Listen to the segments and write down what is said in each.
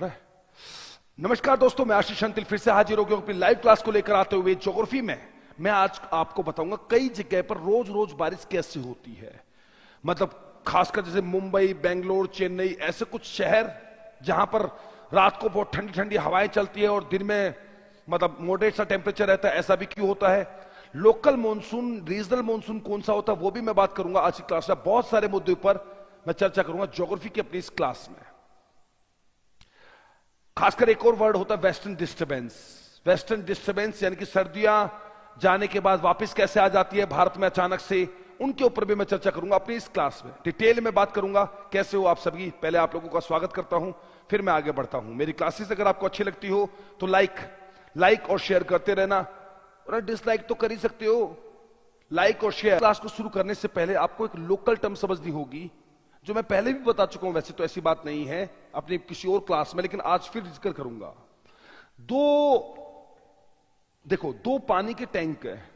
रहा है। नमस्कार दोस्तों, मैं आशीष अंतिल फिर से हाजिर हो गया अपनी लाइव क्लास को लेकर आते हुए। ज्योग्राफी में मैं आज आपको बताऊंगा कई जगह पर रोज रोज बारिश कैसे होती है। मतलब खासकर जैसे मुंबई, बेंगलोर, चेन्नई, ऐसे कुछ शहर जहां पर रात को बहुत ठंडी ठंडी हवाएं चलती है और दिन में मतलब मॉडरेट सा टेम्परेचर रहता है। ऐसा भी क्यों होता है? लोकल मॉनसून, रीजनल मॉनसून कौन सा होता है वो भी मैं बात करूंगा आज की क्लास में। बहुत सारे मुद्दों पर मैं चर्चा करूंगा ज्योग्राफी की अपनी इस क्लास में। खासकर एक और वर्ड होता है वेस्टर्न डिस्टर्बेंस। वेस्टर्न डिस्टर्बेंस यानी कि सर्दियां जाने के बाद वापस कैसे आ जाती है भारत में अचानक से, उनके ऊपर भी मैं चर्चा करूंगा अपनी इस क्लास में। डिटेल में बात करूंगा। कैसे हो आप सभी? पहले आप लोगों का स्वागत करता हूं, फिर मैं आगे बढ़ता हूं। मेरी क्लासेस अगर आपको अच्छी लगती हो तो लाइक और शेयर करते रहना, और डिसलाइक तो कर ही सकते हो। लाइक और शेयर। क्लास को शुरू करने से पहले आपको एक लोकल टर्म समझनी होगी, जो मैं पहले भी बता चुका हूं। वैसे तो ऐसी बात नहीं है अपनी किसी और क्लास में, लेकिन आज फिर जिक्र करूंगा। दो पानी के टैंक है,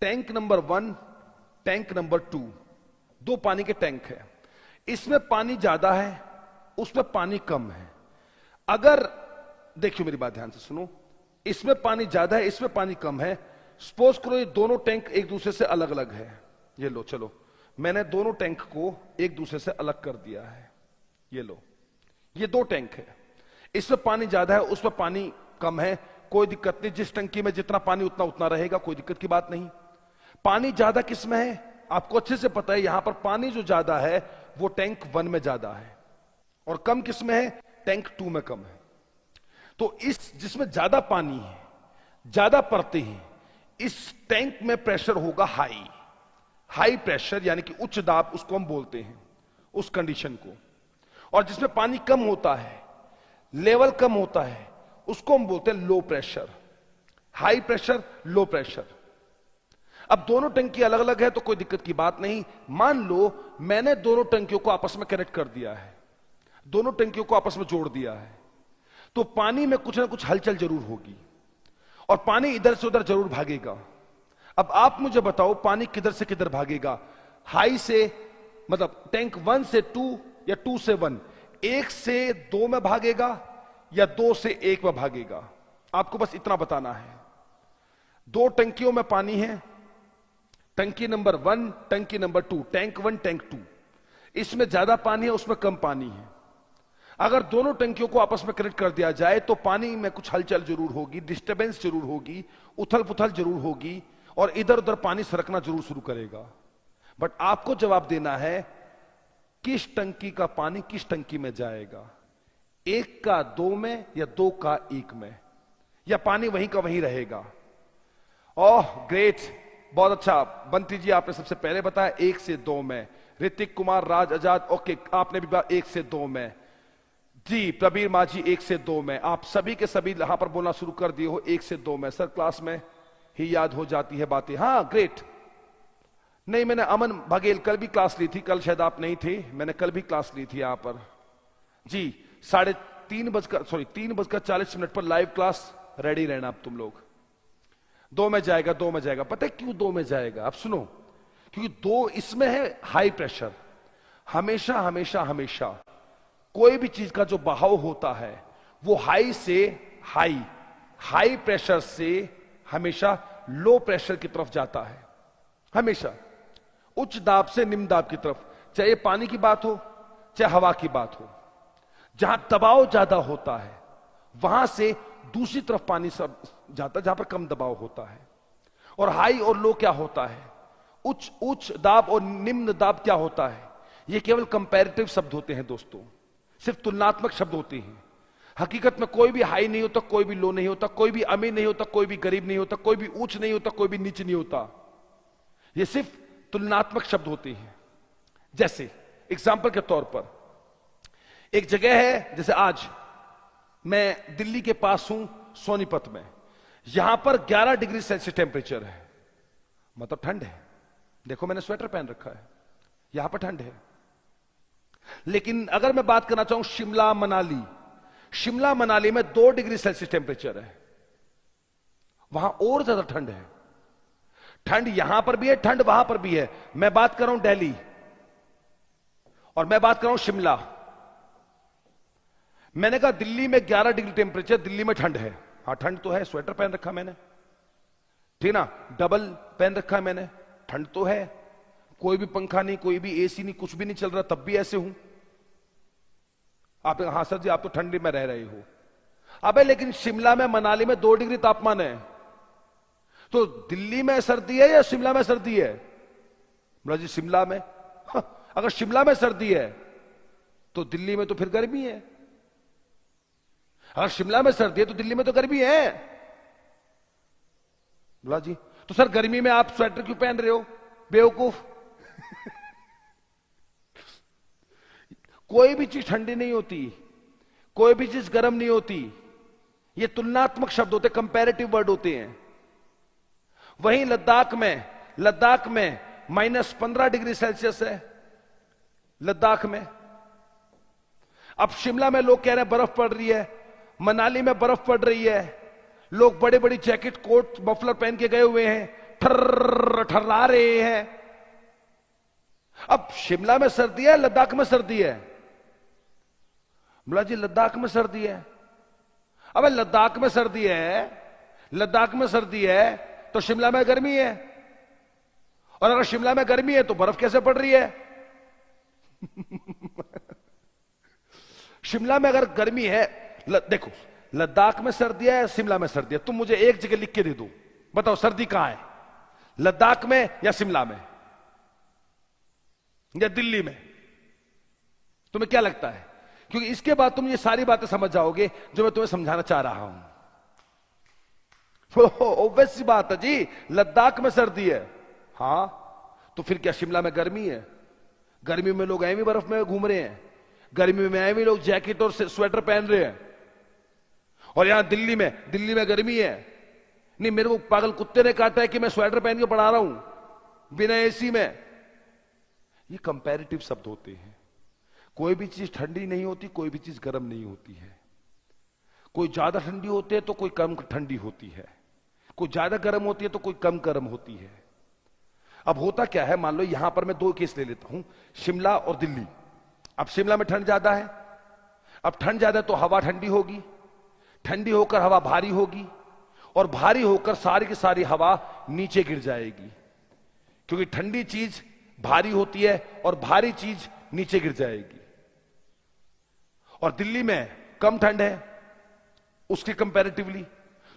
टैंक नंबर 1, टैंक नंबर 2। दो पानी के टैंक है, इसमें पानी ज्यादा है, उसमें पानी कम है। अगर देखियो मेरी बात ध्यान से सुनो, इसमें पानी ज्यादा है, इसमें पानी कम है। सपोज करो ये दोनों टैंक एक दूसरे से अलग अलग है। ये लो, चलो मैंने दोनों टैंक को एक दूसरे से अलग कर दिया है। ये लो, ये दो टैंक है, इसमें पानी ज्यादा है, उसमें पानी कम है। कोई दिक्कत नहीं, जिस टंकी में जितना पानी उतना उतना रहेगा, कोई दिक्कत की बात नहीं। पानी ज्यादा किस में है? आपको अच्छे से पता है, यहां पर पानी जो ज्यादा है वो टैंक 1 में ज्यादा है, और कम किस में है? टैंक 2 में कम है। तो इस जिसमें ज्यादा पानी है, ज्यादा परतें हैं, इस टैंक में प्रेशर होगा हाई प्रेशर, यानी कि उच्च दाब उसको हम बोलते हैं, उस कंडीशन को। और जिसमें पानी कम होता है, लेवल कम होता है, उसको हम बोलते हैं low pressure. High pressure, low pressure. अब दोनों टंकी अलग अलग है तो कोई दिक्कत की बात नहीं। मान लो मैंने दोनों टंकियों को आपस में कनेक्ट कर दिया है, दोनों टंकियों को आपस में जोड़ दिया है, तो पानी में कुछ ना कुछ हलचल जरूर होगी और पानी इधर से उधर जरूर भागेगा। अब आप मुझे बताओ, पानी किधर से किधर भागेगा? हाई से, मतलब टैंक 1 से 2 या 2 से 1, 1 से 2 में भागेगा या 2 से 1 में भागेगा? आपको बस इतना बताना है। दो टंकियों में पानी है, टंकी नंबर 1, टंकी नंबर 2, टैंक 1, टैंक 2। इसमें ज्यादा पानी है, उसमें कम पानी है। अगर दोनों टंकियों को आपस में कनेक्ट कर दिया जाए तो पानी में कुछ हलचल जरूर होगी, डिस्टर्बेंस जरूर होगी, उथल पुथल जरूर होगी, और इधर उधर पानी सरकना जरूर शुरू करेगा। बट आपको जवाब देना है किस टंकी का पानी किस टंकी में जाएगा, 1 का 2 में या 2 का 1 में, या पानी वहीं का वहीं रहेगा? ओह ग्रेट, बहुत अच्छा बंटी जी, आपने सबसे पहले बताया 1 से 2 में। ऋतिक कुमार, राज आजाद, ओके, आपने भी बताया 1 से 2 में। जी प्रबीर माझी 1 से 2 में। आप सभी के सभी यहां पर बोलना शुरू कर दिए हो 1 से 2 में। सर क्लास में ही याद हो जाती है बातें। हाँ ग्रेट। नहीं, मैंने अमन बघेल कल भी क्लास ली थी, कल शायद आप नहीं थे, मैंने कल भी क्लास ली थी यहां पर। जी 3:40 पर लाइव क्लास, रेडी रहना अब तुम लोग। 2 में जाएगा, 2 में जाएगा। पता है क्यों 2 में जाएगा? आप सुनो, क्योंकि 2 इसमें है हाई प्रेशर। हमेशा हमेशा हमेशा कोई भी चीज का जो बहाव होता है वो हाई से हाई प्रेशर से हमेशा लो प्रेशर की तरफ जाता है। हमेशा उच्च दाब से निम्न दाब की तरफ, चाहे पानी की बात हो चाहे हवा की बात हो। जहां दबाव ज्यादा होता है वहां से दूसरी तरफ पानी सब जाता है जहां पर कम दबाव होता है। और हाई और लो क्या होता है? उच्च दाब और निम्न दाब क्या होता है? ये केवल कंपैरेटिव शब्द होते हैं दोस्तों, सिर्फ तुलनात्मक शब्द होते हैं। हकीकत में कोई भी हाई नहीं होता, कोई भी लो नहीं होता, कोई भी अमीर नहीं होता, कोई भी गरीब नहीं होता, कोई भी ऊंच नहीं होता, कोई भी नीच नहीं होता। ये सिर्फ तुलनात्मक शब्द होते हैं। जैसे एग्जाम्पल के तौर पर एक जगह है, जैसे आज मैं दिल्ली के पास हूं सोनीपत में, यहां पर 11 डिग्री सेल्सियस टेम्परेचर है, मतलब ठंड है। देखो मैंने स्वेटर पहन रखा है, यहां पर ठंड है। लेकिन अगर मैं बात करना चाहूं शिमला मनाली में 2 डिग्री सेल्सियस टेम्परेचर है, वहां और ज्यादा ठंड है। ठंड यहां पर भी है, ठंड वहां पर भी है। मैं बात कर रहा हूं दिल्ली और मैं बात कर रहा हूं शिमला। मैंने कहा दिल्ली में 11 डिग्री टेम्परेचर, दिल्ली में ठंड है। हाँ ठंड तो है, स्वेटर पहन रखा मैंने, ठीक ना, डबल पहन रखा है मैंने, ठंड तो है, कोई भी पंखा नहीं, कोई भी एसी नहीं, कुछ भी नहीं चल रहा, तब भी ऐसे हूं। आप हाँ सर जी आप तो ठंडी में रह रहे हो। अबे लेकिन शिमला में, मनाली में 2 डिग्री तापमान है, तो दिल्ली में सर्दी है या शिमला में सर्दी है? बोला जी शिमला में। हाँ, अगर शिमला में सर्दी है तो दिल्ली में तो फिर गर्मी है, अगर शिमला में सर्दी है तो दिल्ली में तो गर्मी है। बोला जी तो सर गर्मी में आप स्वेटर क्यों पहन रहे हो, बेवकूफ। कोई भी चीज ठंडी नहीं होती, कोई भी चीज गर्म नहीं होती, ये तुलनात्मक शब्द होते, कंपैरेटिव वर्ड होते हैं। वहीं लद्दाख में -15 डिग्री सेल्सियस है लद्दाख में। अब शिमला में लोग कह रहे हैं बर्फ पड़ रही है, मनाली में बर्फ पड़ रही है, लोग बड़े बड़ी जैकेट कोट मफलर पहन के गए हुए हैं, ठर्रा रहे हैं। अब शिमला में सर्दी है, लद्दाख में सर्दी है? बोला जी लद्दाख में सर्दी है। अब लद्दाख में सर्दी है तो शिमला में गर्मी है, और अगर शिमला में गर्मी है तो बर्फ कैसे पड़ रही है? शिमला में अगर गर्मी है, देखो लद्दाख में सर्दी है, शिमला में सर्दी है, तुम मुझे एक जगह लिख के दे दो, बताओ सर्दी कहां है, लद्दाख में या शिमला में या दिल्ली में? तुम्हें क्या लगता है? क्योंकि इसके बाद तुम ये सारी बातें समझ जाओगे जो मैं तुम्हें समझाना चाह रहा हूं। ऑब्वियस सी बात है जी, लद्दाख में सर्दी है, हां तो फिर क्या शिमला में गर्मी है? गर्मी में लोग ऐवी बर्फ में घूम रहे हैं, गर्मी में ऐवी लोग जैकेट और स्वेटर पहन रहे हैं, और यहां दिल्ली में गर्मी है। नहीं मेरे को पागल कुत्ते ने काटा है कि मैं स्वेटर पहन के पढ़ा रहा हूं बिना एसी में। ये कंपैरेटिव शब्द होते हैं। कोई भी चीज ठंडी नहीं होती, कोई भी चीज गर्म नहीं होती है। कोई ज्यादा ठंडी होती है तो कोई कम ठंडी होती है, कोई ज्यादा गर्म होती है तो कोई कम गर्म होती है। अब होता क्या है, मान लो यहां पर मैं 2 केस ले लेता हूं, शिमला और दिल्ली। अब शिमला में ठंड ज्यादा है, अब ठंड ज्यादा है तो हवा ठंडी होगी, ठंडी होकर हवा भारी होगी, और भारी होकर सारी की सारी हवा नीचे गिर जाएगी, क्योंकि ठंडी चीज भारी होती है और भारी चीज नीचे गिर जाएगी। और दिल्ली में कम ठंड है उसकी कंपैरेटिवली,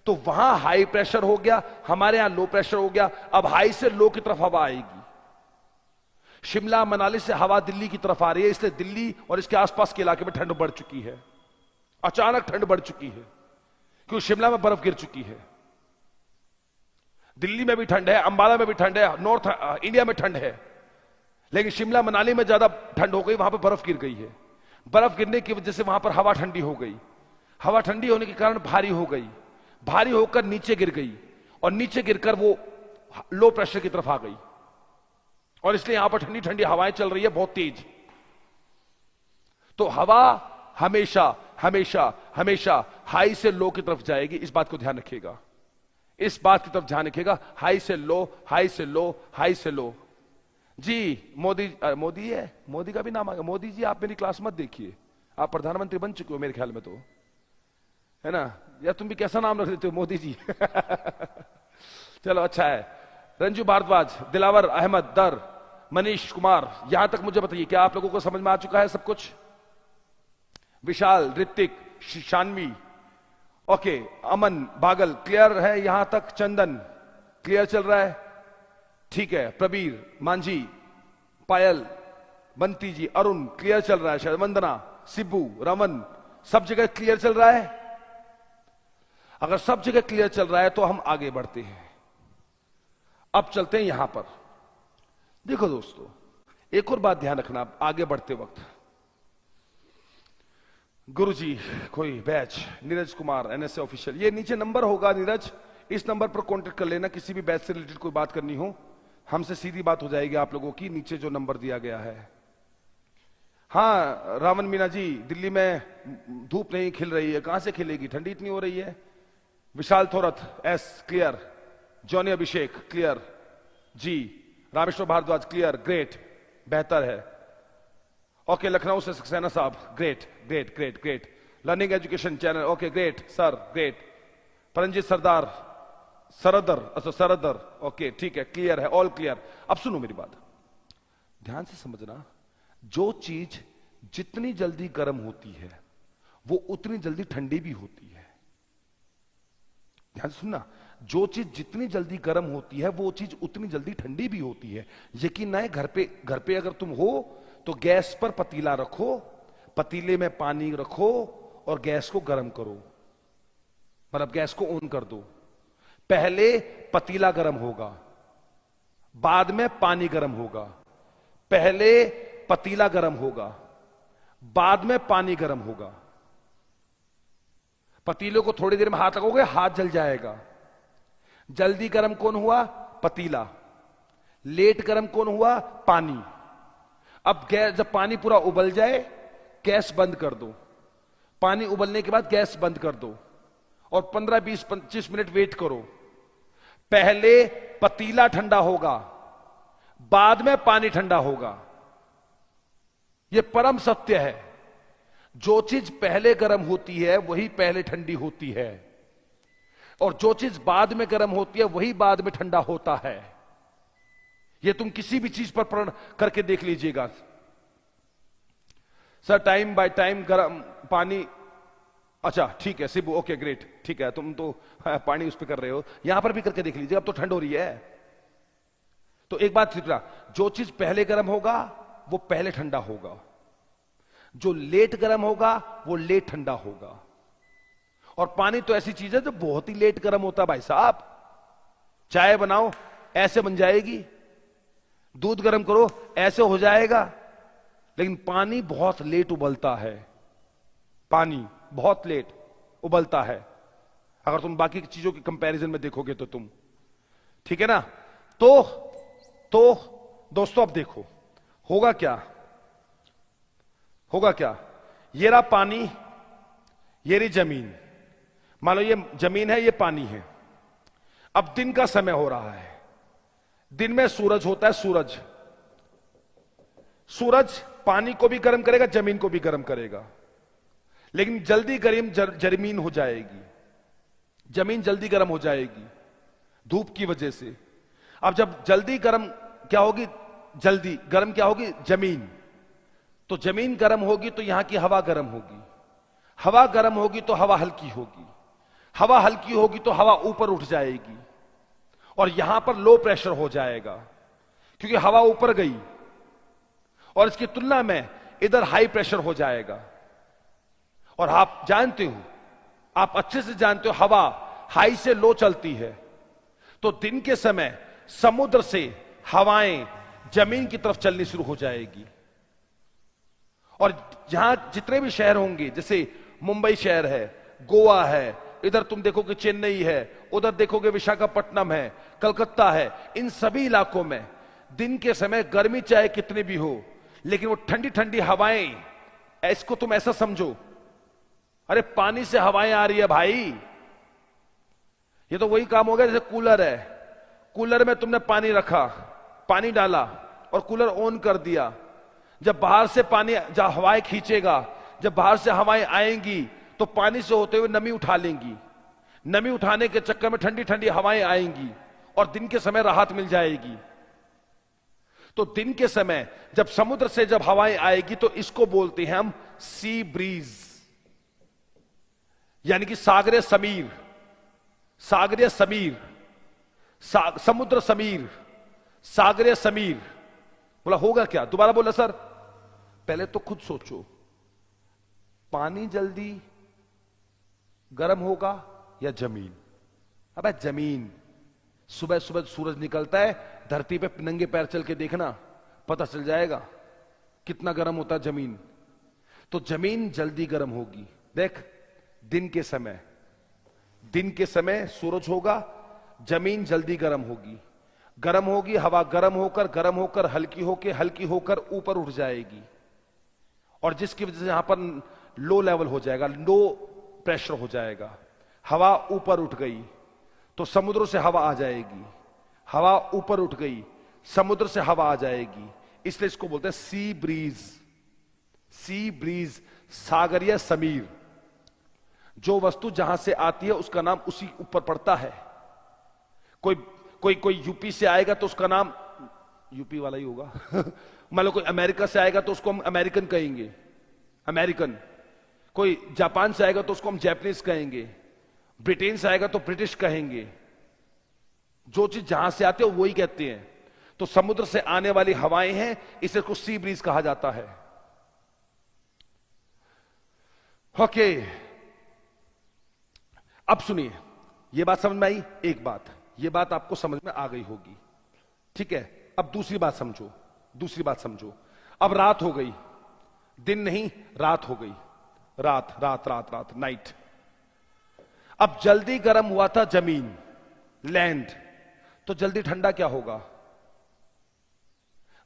तो वहां हाई प्रेशर हो गया, हमारे यहां लो प्रेशर हो गया। अब हाई से लो की तरफ हवा आएगी, शिमला मनाली से हवा दिल्ली की तरफ आ रही है, इसलिए दिल्ली और इसके आसपास के इलाके में ठंड बढ़ चुकी है, अचानक ठंड बढ़ चुकी है, क्योंकि शिमला में बर्फ गिर चुकी है। दिल्ली में भी ठंड है, अंबाला में भी ठंड है, नॉर्थ इंडिया में ठंड है, लेकिन शिमला मनाली में ज्यादा ठंड हो गई, वहां पर बर्फ गिर गई है। बर्फ गिरने की वजह से वहां पर हवा ठंडी हो गई, हवा ठंडी होने के कारण भारी हो गई, भारी होकर नीचे गिर गई, और नीचे गिरकर वो लो प्रेशर की तरफ आ गई, और इसलिए यहां पर ठंडी ठंडी हवाएं चल रही है बहुत तेज। तो हवा हमेशा हमेशा हमेशा हाई से लो की तरफ जाएगी, इस बात को ध्यान रखिएगा, इस बात की तरफ ध्यान रखिएगा, हाई से लो, हाई से लो, हाई से लो। जी मोदी है, मोदी का भी नाम आ गया। मोदी जी आप मेरी क्लास मत देखिए, आप प्रधानमंत्री बन चुके हो मेरे ख्याल में, तो है ना, या तुम भी कैसा नाम रख देते हो मोदी जी। चलो अच्छा है। रंजू भारद्वाज, दिलावर अहमद दर, मनीष कुमार, यहां तक मुझे बताइए क्या आप लोगों को समझ में आ चुका है सब कुछ? विशाल, ऋतिक, शानवी, ओके, अमन, बागल, क्लियर है यहां तक? चंदन क्लियर चल रहा है, ठीक है। प्रबीर, मांझी, पायल, बंती जी, अरुण क्लियर चल रहा है शायद, वंदना, सिब्बू, रमन, सब जगह क्लियर चल रहा है? अगर सब जगह क्लियर चल रहा है तो हम आगे बढ़ते हैं। अब चलते हैं यहां पर। देखो दोस्तों, एक और बात ध्यान रखना आगे बढ़ते वक्त। गुरुजी कोई batch, Neeraj Kumar NSA official, ये नीचे नंबर होगा नीरज, इस नंबर पर कांटेक्ट कर लेना, किसी भी बैच से रिलेटेड कोई बात करनी हो हमसे सीधी बात हो जाएगी आप लोगों की, नीचे जो नंबर दिया गया है। हाँ रावण मीना जी, दिल्ली में धूप नहीं खिल रही है, कहां से खिलेगी, ठंडी इतनी हो रही है। Vishal Thorat, yes clear. Johnny Abhishek clear ji. Rameshwar Bhardwaj clear, great, बेहतर है। ओके, लखनऊ से सक्सेना साहब, great great great great. Learning education channel, okay great sir, great. Paramjeet Sardar, Sardar, अच्छा सरदर, ओके ठीक है, क्लियर है, ऑल क्लियर। अब सुनो मेरी बात, ध्यान से समझना, जो चीज जितनी जल्दी गर्म होती है वो उतनी जल्दी ठंडी भी होती है। ध्यान से सुनना, जो चीज जितनी जल्दी गर्म होती है वो चीज उतनी जल्दी ठंडी भी होती है। यकीन ना है, घर पे अगर तुम हो तो गैस पर पतीला रखो, पतीले में पानी रखो और गैस को गर्म करो, मतलब गैस को ऑन कर दो। पहले पतीला गर्म होगा, बाद में पानी गर्म होगा। पहले पतीला गर्म होगा, बाद में पानी गर्म होगा। पतीले को थोड़ी देर में हाथ लगोगे, हाथ जल जाएगा। जल्दी गर्म कौन हुआ? पतीला। लेट गर्म कौन हुआ? पानी। अब गैस, जब पानी पूरा उबल जाए गैस बंद कर दो। पानी उबलने के बाद गैस बंद कर दो और 15, 20, 25 मिनट वेट करो। पहले पतीला ठंडा होगा, बाद में पानी ठंडा होगा। यह परम सत्य है। जो चीज पहले गर्म होती है वही पहले ठंडी होती है, और जो चीज बाद में गर्म होती है वही बाद में ठंडा होता है। यह तुम किसी भी चीज पर प्रण करके देख लीजिएगा। सर टाइम बाय टाइम गर्म पानी, अच्छा ठीक है शिबू, ओके ग्रेट, ठीक है, तुम तो पानी उस पर कर रहे हो, यहां पर भी करके देख लीजिए, अब तो ठंड हो रही है। तो एक बात फिर, जो चीज पहले गर्म होगा वो पहले ठंडा होगा, जो लेट गर्म होगा वो लेट ठंडा होगा। और पानी तो ऐसी चीज है जो बहुत ही लेट गर्म होता है भाई साहब। चाय बनाओ ऐसे बन जाएगी, दूध गर्म करो ऐसे हो जाएगा, लेकिन पानी बहुत लेट उबलता है। पानी बहुत लेट उबलता है, अगर तुम बाकी की चीजों के कंपैरिजन में देखोगे तो तुम, ठीक है ना। तो दोस्तों अब देखो होगा क्या, होगा क्या। ये रहा पानी, ये रही जमीन। मान लो ये जमीन है, ये पानी है। अब दिन का समय हो रहा है, दिन में सूरज होता है। सूरज पानी को भी गर्म करेगा, जमीन को भी गर्म करेगा, लेकिन जल्दी गर्म जमीन हो जाएगी, जमीन जल्दी गर्म हो जाएगी धूप की वजह से। अब जब जल्दी गर्म क्या होगी, जल्दी गर्म क्या होगी, जमीन। तो जमीन गर्म होगी तो यहां की हवा गर्म होगी, हवा गर्म होगी तो हवा हल्की होगी, हवा हल्की होगी तो हवा ऊपर उठ जाएगी, और यहां पर लो प्रेशर हो जाएगा क्योंकि हवा ऊपर गई, और इसकी तुलना में इधर हाई प्रेशर हो जाएगा। और आप जानते हो, आप अच्छे से जानते हो, हवा हाई से लो चलती है। तो दिन के समय समुद्र से हवाएं जमीन की तरफ चलनी शुरू हो जाएगी, और जहां जितने भी शहर होंगे, जैसे मुंबई शहर है, गोवा है, इधर तुम देखोगे चेन्नई है, उधर देखोगे विशाखापट्टनम है, कलकत्ता है, इन सभी इलाकों में दिन के समय गर्मी चाहे कितनी भी हो, लेकिन वो ठंडी ठंडी हवाएं, इसको तुम ऐसा समझो, अरे पानी से हवाएं आ रही है भाई। ये तो वही काम हो गया जैसे कूलर है, कूलर में तुमने पानी रखा, पानी डाला और कूलर ऑन कर दिया। जब बाहर से पानी, जब हवाएं खींचेगा, जब बाहर से हवाएं आएंगी तो पानी से होते हुए नमी उठा लेंगी, नमी उठाने के चक्कर में ठंडी ठंडी हवाएं आएंगी और दिन के समय राहत मिल जाएगी। तो दिन के समय जब समुद्र से जब हवाएं आएगी तो इसको बोलते हैं हम सी ब्रीज, यानी कि सागरीय समीर, सागरीय समीर, समुद्र समीर, सागरीय समीर। बोला होगा क्या, दोबारा बोला सर। पहले तो खुद सोचो, पानी जल्दी गर्म होगा या जमीन? अबे जमीन। सुबह सुबह सूरज निकलता है, धरती पे नंगे पैर चल के देखना, पता चल जाएगा कितना गर्म होता है जमीन। तो जमीन जल्दी गर्म होगी। देख, दिन के समय, दिन के समय सूरज होगा, जमीन जल्दी गर्म होगी, गर्म होगी, हवा गर्म होकर हल्की होकर ऊपर उठ जाएगी, और जिसकी वजह से यहां पर लो लेवल हो जाएगा, लो प्रेशर हो जाएगा। हवा ऊपर उठ गई तो समुद्र से हवा आ जाएगी, हवा ऊपर उठ गई समुद्र से हवा आ जाएगी, इसलिए इसको बोलते हैं सी ब्रीज। सी ब्रीज, सागरीय समीर, जो वस्तु जहां से आती है उसका नाम उसी ऊपर पड़ता है। कोई कोई कोई यूपी से आएगा तो उसका नाम यूपी वाला ही होगा। मान लो कोई अमेरिका से आएगा तो उसको हम अमेरिकन कहेंगे, अमेरिकन। कोई जापान से आएगा तो उसको हम जैपनीज कहेंगे, ब्रिटेन से आएगा तो ब्रिटिश कहेंगे। जो चीज जहां से आती है वही कहते हैं। तो समुद्र से आने वाली हवाएं हैं, इसे कुछ सी ब्रीज कहा जाता है। ओके, अब सुनिए, यह बात समझ में आई? एक बात, यह बात आपको समझ में आ गई होगी, ठीक है। अब दूसरी बात समझो, दूसरी बात समझो। अब रात हो गई, दिन नहीं रात हो गई, रात रात रात रात, नाइट। अब जल्दी गर्म हुआ था जमीन, लैंड, तो जल्दी ठंडा क्या होगा?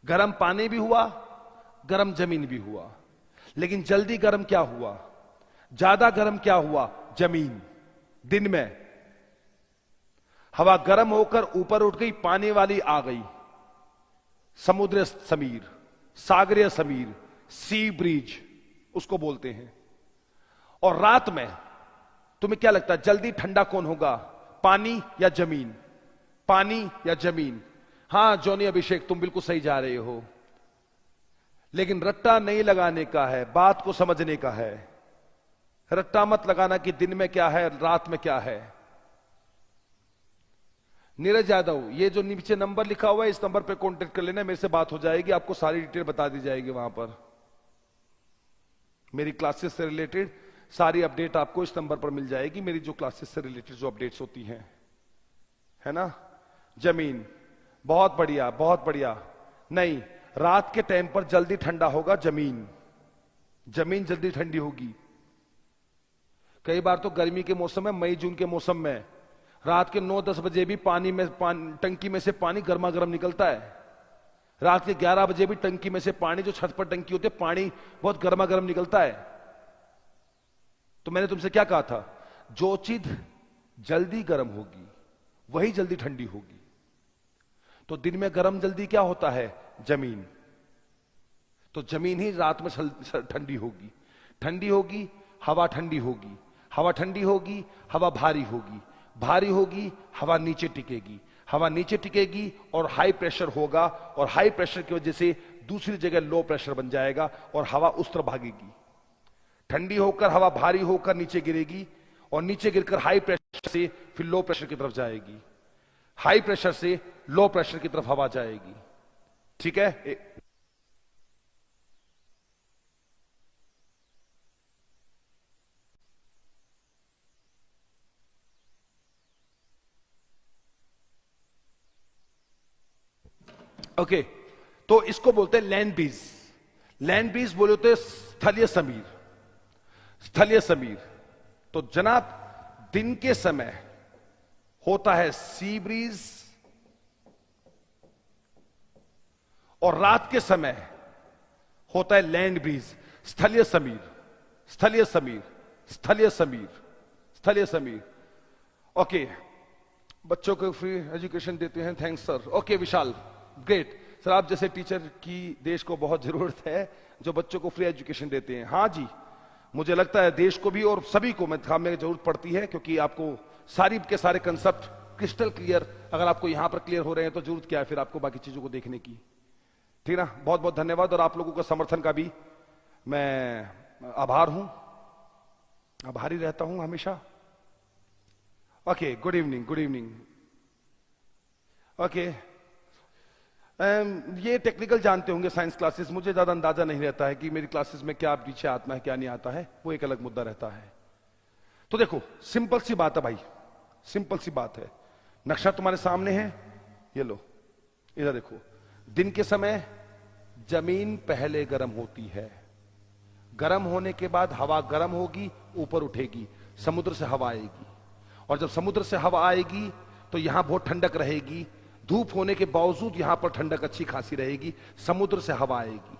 गर्म पानी भी हुआ, गर्म जमीन भी हुआ। लेकिन जल्दी गर्म क्या हुआ, ज्यादा गर्म क्या हुआ? जमीन। दिन में हवा गर्म होकर ऊपर उठ गई, पानी वाली आ गई, समुद्र समीर, सागरीय समीर, सी ब्रीज उसको बोलते हैं। और रात में तुम्हें क्या लगता है जल्दी ठंडा कौन होगा, पानी या जमीन? पानी या जमीन? हां जॉनी अभिषेक, तुम बिल्कुल सही जा रहे हो, लेकिन रट्टा नहीं लगाने का है, बात को समझने का है। रट्टा मत लगाना कि दिन में क्या है रात में क्या है। नीरज यादव, ये जो नीचे नंबर लिखा हुआ है इस नंबर पे कांटेक्ट कर लेना, मेरे से बात हो जाएगी, आपको सारी डिटेल बता दी जाएगी वहां पर। मेरी क्लासेस से रिलेटेड सारी अपडेट आपको इस नंबर पर मिल जाएगी, मेरी जो क्लासेस से रिलेटेड जो अपडेट्स होती हैं, है ना। जमीन, बहुत बढ़िया बहुत बढ़िया। नहीं, रात के टाइम पर जल्दी ठंडा होगा जमीन, जमीन जल्दी ठंडी होगी। कई बार तो गर्मी के मौसम में, मई जून के मौसम में रात के 9-10 बजे भी टंकी में से पानी गर्मा गर्म निकलता है। रात के 11 बजे भी टंकी में से पानी, जो छत पर टंकी होती है, पानी बहुत गर्मा गर्म निकलता है। तो मैंने तुमसे क्या कहा था, जो चीज जल्दी गर्म होगी वही जल्दी ठंडी होगी। तो दिन में गर्म जल्दी क्या होता है, जमीन। तो जमीन ही रात में ठंडी होगी। ठंडी होगी, हवा ठंडी होगी, हवा ठंडी होगी, हवा भारी होगी, भारी होगी, हवा नीचे टिकेगी, हवा नीचे टिकेगी और हाई प्रेशर होगा, और हाई प्रेशर की वजह से दूसरी जगह लो प्रेशर बन जाएगा और हवा उस तरफ भागेगी। ठंडी होकर हवा भारी होकर नीचे गिरेगी, और नीचे गिरकर हाई प्रेशर से फिर लो प्रेशर की तरफ जाएगी, हाई प्रेशर से लो प्रेशर की तरफ हवा जाएगी, ठीक है। ओके, तो इसको बोलते हैं लैंड ब्रीज। लैंड ब्रीज बोले होते स्थलीय समीर, स्थलीय समीर। तो जनाब, दिन के समय होता है सी ब्रीज, और रात के समय होता है लैंड ब्रीज, स्थलीय समीर, स्थलीय समीर, स्थलीय समीर, स्थलीय समीर। ओके, बच्चों को फ्री एजुकेशन देते हैं, थैंक्स सर। ओके विशाल, ग्रेट सर, आप जैसे टीचर की देश को बहुत जरूरत है जो बच्चों को फ्री एजुकेशन देते हैं। हाँ जी, मुझे लगता है देश को भी और सभी को मैं थामने की जरूरत पड़ती है, क्योंकि आपको सारी के सारे कंसेप्ट क्रिस्टल क्लियर, अगर आपको यहां पर क्लियर हो रहे हैं तो जरूरत क्या है फिर आपको बाकी चीजों को देखने की, ठीक ना। बहुत बहुत धन्यवाद, और आप लोगों का समर्थन का भी मैं आभार हूं, आभारी रहता हूं हमेशा। Okay, good evening, good evening. Okay, ये टेक्निकल जानते होंगे साइंस क्लासेस, मुझे ज्यादा अंदाजा नहीं रहता है कि मेरी क्लासेस में क्या पीछे आता है क्या नहीं आता है, वो एक अलग मुद्दा रहता है। तो देखो, सिंपल सी बात है भाई, सिंपल सी बात है। नक्शा तुम्हारे सामने है, ये लो, इधर देखो। दिन के समय जमीन पहले गर्म होती है, गर्म होने के बाद हवा गर्म होगी, ऊपर उठेगी, समुद्र से हवा आएगी, और जब समुद्र से हवा आएगी तो यहां बहुत ठंडक रहेगी, धूप होने के बावजूद यहां पर ठंडक अच्छी खासी रहेगी, समुद्र से हवा आएगी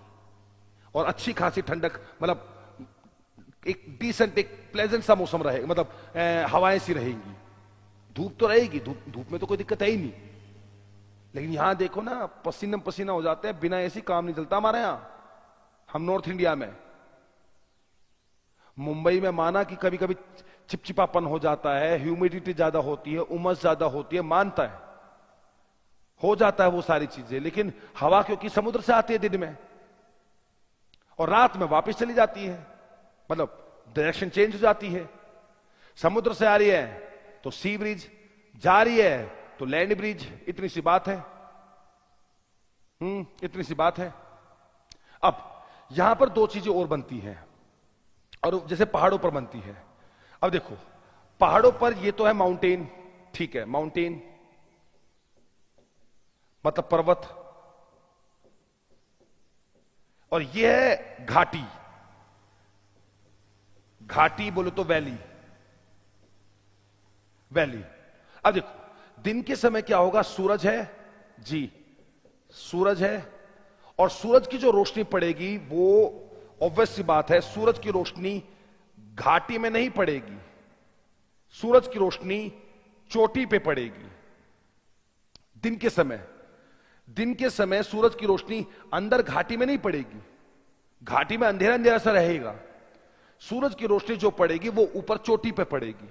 और अच्छी खासी ठंडक, मतलब एक डिसेंट, एक प्लेजेंट सा मौसम रहेगा, मतलब हवाएं सी रहेंगी। धूप तो रहेगी, धूप में तो कोई दिक्कत है ही नहीं, लेकिन यहां देखो ना, पसीना पसीना हो जाते हैं, बिना एसी काम नहीं चलता हमारे यहां। हम नॉर्थ इंडिया में, मुंबई में माना कि कभी कभी चिपचिपापन हो जाता है, ह्यूमिडिटी ज्यादा होती है, उमस ज्यादा होती है, मानता है, हो जाता है वो सारी चीजें। लेकिन हवा क्योंकि समुद्र से आती है दिन में और रात में वापस चली जाती है, मतलब डायरेक्शन चेंज हो जाती है। समुद्र से आ रही है तो सी ब्रिज, जा रही है तो लैंड ब्रिज, इतनी सी बात है। इतनी सी बात है। अब यहां पर दो चीजें और बनती हैं, और जैसे पहाड़ों पर बनती है। अब देखो पहाड़ों पर ये तो है माउंटेन, ठीक है, माउंटेन मतलब पर्वत, और ये है घाटी। घाटी बोलो तो वैली, वैली। अब देखो दिन के समय क्या होगा, सूरज है जी, सूरज है, और सूरज की जो रोशनी पड़ेगी वो ऑब्वियस सी बात है, सूरज की रोशनी घाटी में नहीं पड़ेगी, सूरज की रोशनी चोटी पे पड़ेगी। दिन के समय, दिन के समय सूरज की रोशनी अंदर घाटी में नहीं पड़ेगी, घाटी में अंधेरा अंधेरा सा रहेगा। सूरज की रोशनी जो पड़ेगी वो ऊपर चोटी पे पड़ेगी।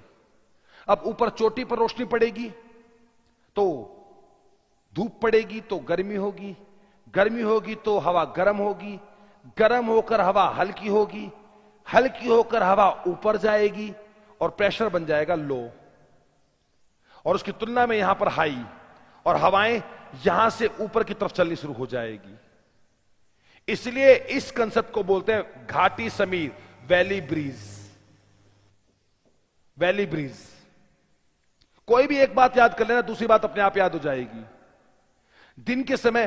अब ऊपर चोटी पर रोशनी पड़ेगी तो धूप पड़ेगी तो गर्मी होगी, गर्मी होगी तो हवा गर्म होगी, गर्म होकर हवा हल्की होगी, हल्की होकर हवा ऊपर जाएगी और प्रेशर बन जाएगा लो, और उसकी तुलना में यहां पर हाई, और हवाएं यहां से ऊपर की तरफ चलनी शुरू हो जाएगी। इसलिए इस कंसेप्ट को बोलते हैं घाटी समीर, वैली ब्रीज। Valley breeze. कोई भी एक बात याद कर लेना, दूसरी बात अपने आप याद हो जाएगी। दिन के समय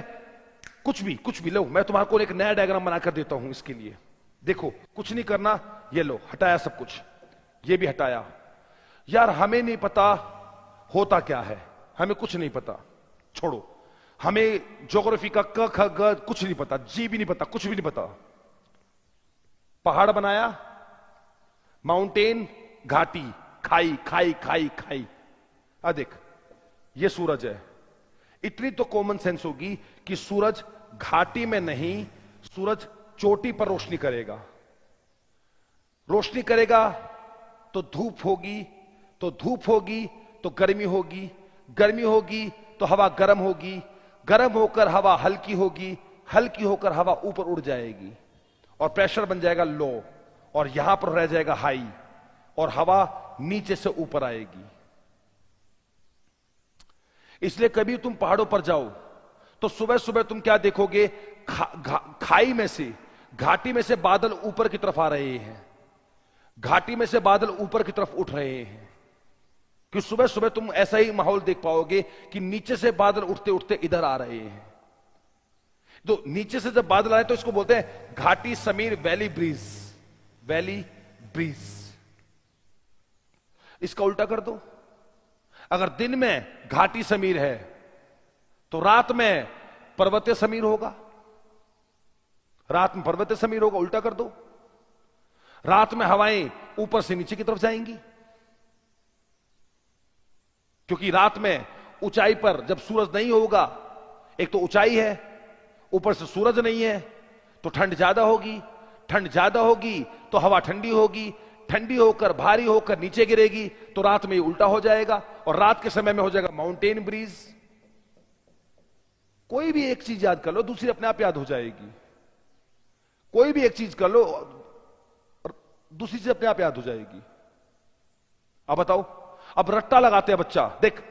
कुछ भी लो, मैं तुम्हारे को एक नया डायग्राम बनाकर देता हूं इसके लिए। देखो कुछ नहीं करना, ये लो हटाया सब कुछ, ये भी हटाया। यार हमें नहीं पता होता क्या है, हमें कुछ नहीं पता, छोड़ो। हमें ज्योग्राफी का क ख ग कुछ नहीं पता, जी भी नहीं पता, कुछ भी नहीं पता। पहाड़ बनाया, माउंटेन, घाटी, खाई खाई खाई खाई। देख ये सूरज है, इतनी तो कॉमन सेंस होगी कि सूरज घाटी में नहीं, सूरज चोटी पर रोशनी करेगा। रोशनी करेगा तो धूप होगी, तो धूप होगी तो गर्मी होगी, गर्मी होगी तो हवा गर्म होगी, गर्म होकर हवा हल्की होगी, हल्की होकर हवा ऊपर उड़ जाएगी और प्रेशर बन जाएगा लो, और यहां पर रह जाएगा हाई, और हवा नीचे से ऊपर आएगी। इसलिए कभी तुम पहाड़ों पर जाओ तो सुबह सुबह तुम क्या देखोगे, खाई में से, घाटी में से बादल ऊपर की तरफ आ रहे हैं, घाटी में से बादल ऊपर की तरफ उठ रहे हैं। कि सुबह सुबह तुम ऐसा ही माहौल देख पाओगे कि नीचे से बादल उठते उठते इधर आ रहे हैं। तो नीचे से जब बादल आए तो इसको बोलते हैं घाटी समीर वैली ब्रीज, वैली ब्रीज। इसका उल्टा कर दो, अगर दिन में घाटी समीर है तो रात में पर्वतीय समीर होगा, रात में पर्वतीय समीर होगा। उल्टा कर दो, रात में हवाएं ऊपर से नीचे की तरफ जाएंगी, क्योंकि रात में ऊंचाई पर जब सूरज नहीं होगा, एक तो ऊंचाई है, ऊपर से सूरज नहीं है, तो ठंड ज्यादा होगी, ठंड ज्यादा होगी तो हवा ठंडी होगी, ठंडी होकर भारी होकर नीचे गिरेगी, तो रात में ये उल्टा हो जाएगा, और रात के समय में हो जाएगा माउंटेन ब्रीज। कोई भी एक चीज याद कर लो, दूसरी अपने आप याद हो जाएगी। कोई भी एक चीज कर लो और दूसरी चीज अपने आप याद हो जाएगी। अब बताओ, अब रट्टा लगाते हैं बच्चा, देख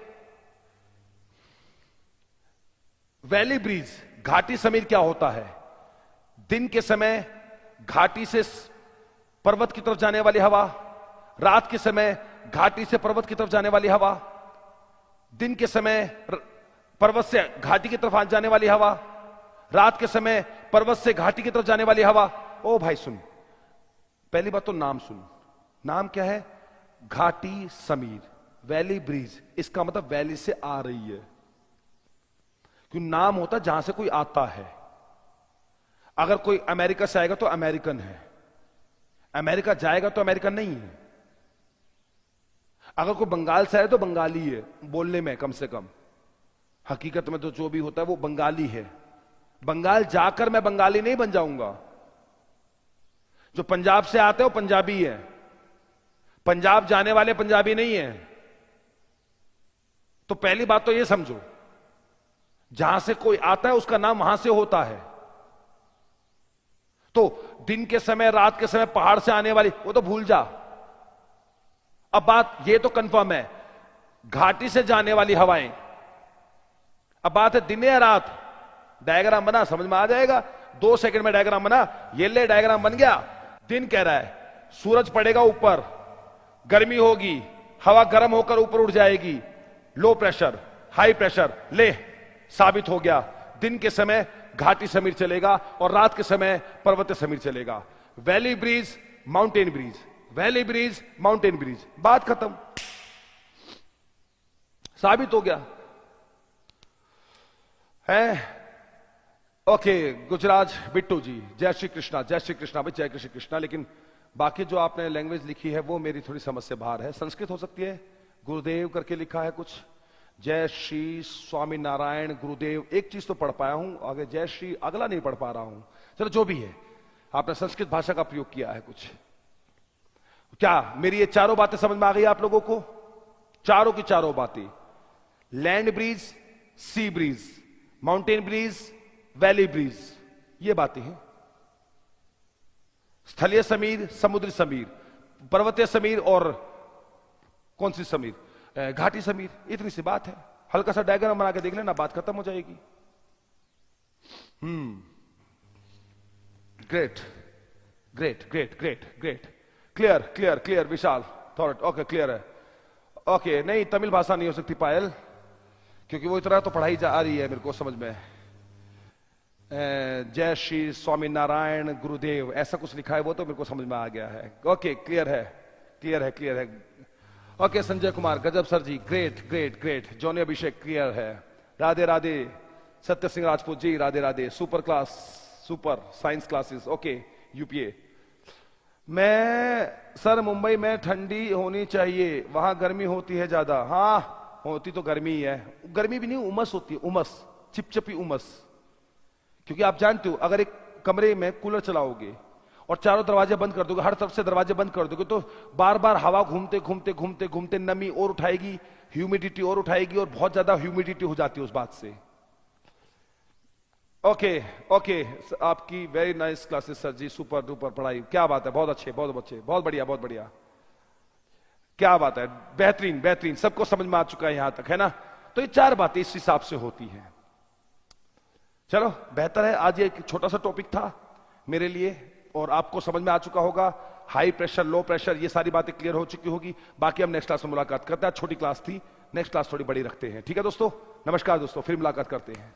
वैली ब्रीज, घाटी समीर क्या होता है, दिन के समय घाटी से पर्वत की तरफ जाने वाली हवा, रात के समय घाटी से पर्वत की तरफ जाने वाली हवा, दिन के समय पर्वत से घाटी की तरफ जाने वाली हवा, रात के समय पर्वत से घाटी की तरफ जाने वाली हवा। ओ भाई सुन, पहली बात तो नाम सुन, नाम क्या है, घाटी समीर, वैली ब्रीज। इसका मतलब वैली से आ रही है, क्योंकि नाम होता जहां से कोई आता है। अगर कोई अमेरिका से आएगा तो अमेरिकन है, अमेरिका जाएगा तो अमेरिकन नहीं है। अगर कोई बंगाल से आए तो बंगाली है, बोलने में कम से कम, हकीकत में तो जो भी होता है वो बंगाली है। बंगाल जाकर मैं बंगाली नहीं बन जाऊंगा। जो पंजाब से आते हैं वो पंजाबी है, पंजाब जाने वाले पंजाबी नहीं है। तो पहली बात तो यह समझो, जहां से कोई आता है उसका नाम वहां से होता है। तो दिन के समय, रात के समय पहाड़ से आने वाली, वो तो भूल जा। अब बात ये तो कंफर्म है, घाटी से जाने वाली हवाएं। अब बात है दिन या रात। डायग्राम बना, समझ में आ जाएगा। 2 सेकंड में डायग्राम बना, ये ले डायग्राम बन गया। दिन कह रहा है सूरज पड़ेगा ऊपर, गर्मी होगी, हवा गर्म होकर ऊपर उठ जाएगी, लो प्रेशर हाई प्रेशर, ले साबित हो गया। दिन के समय घाटी समीर चलेगा और रात के समय पर्वतीय समीर चलेगा। Valley breeze, mountain breeze, valley breeze, mountain breeze, बात खत्म, साबित हो गया है। ओके, गुजराज बिट्टू जी, जय श्री कृष्णा, जय श्री कृष्णा भाई, जय श्री कृष्णा। लेकिन बाकी जो आपने लैंग्वेज लिखी है वो मेरी थोड़ी समझ से बाहर है। संस्कृत हो सकती है, गुरुदेव करके लिखा है कुछ, जय श्री स्वामी नारायण गुरुदेव, एक चीज तो पढ़ पाया हूं, आगे जय श्री अगला नहीं पढ़ पा रहा हूं। चलो जो भी है, आपने संस्कृत भाषा का प्रयोग किया है कुछ। क्या मेरी ये चारों बातें समझ में आ गई आप लोगों को? चारों की चारों बातें, land breeze, sea breeze, mountain breeze, valley breeze, ये बातें हैं। स्थलीय समीर, समुद्री समीर, पर्वतीय समीर और कौन सी समीर, घाटी समीर, इतनी सी बात है। हल्का सा डायग्राम बना के देख लेना, बात खत्म हो जाएगी। Great great great great great, clear clear clear Vishal, थॉट ओके क्लियर है। ओके, नहीं तमिल भाषा नहीं हो सकती पायल, क्योंकि वो इतना तो पढ़ाई जा रही है मेरे को समझ में। जय श्री स्वामी नारायण गुरुदेव ऐसा कुछ लिखा है, वो तो मेरे को समझ में आ गया है। ओके, क्लियर है क्लियर है क्लियर है। ओके, संजय कुमार, गजब sir ji, great great great. Johnny Abhishek, clear है। Radhe Radhe. Satya Singh Rajput ji, Radhe Radhe. Super class, super science classes, okay UPA. मैं सर मुंबई में ठंडी होनी चाहिए, वहां गर्मी होती है ज्यादा। हाँ होती तो गर्मी ही है, गर्मी भी नहीं उमस होती है, उमस, चिपचिपी उमस। क्योंकि आप जानते हो अगर एक कमरे में कूलर चलाओगे और चारों दरवाजे बंद कर दोगे, हर तरफ से दरवाजे बंद कर दोगे, तो बार बार हवा घूमते घूमते घूमते घूमते नमी और उठाएगी, ह्यूमिडिटी और उठाएगी, और बहुत ज्यादा ह्यूमिडिटी हो जाती है उस बात से। ओके ओके, आपकी वेरी नाइस क्लासेस सर जी, सुपर डुपर पढ़ाई, क्या बात है, बहुत अच्छे बहुत अच्छे, बहुत बढ़िया बहुत बढ़िया, क्या बात है, बेहतरीन बेहतरीन, सबको समझ में आ चुका है यहां तक, है ना। तो ये 4 बातें इस हिसाब से होती हैं। चलो बेहतर है, आज ये एक छोटा सा टॉपिक था मेरे लिए और आपको समझ में आ चुका होगा। हाई प्रेशर, लो प्रेशर, ये सारी बातें क्लियर हो चुकी होगी। बाकी हम नेक्स्ट क्लास में मुलाकात करते हैं। छोटी क्लास थी, नेक्स्ट क्लास थोड़ी बड़ी रखते हैं, ठीक है दोस्तों। नमस्कार दोस्तों, फिर मुलाकात करते हैं।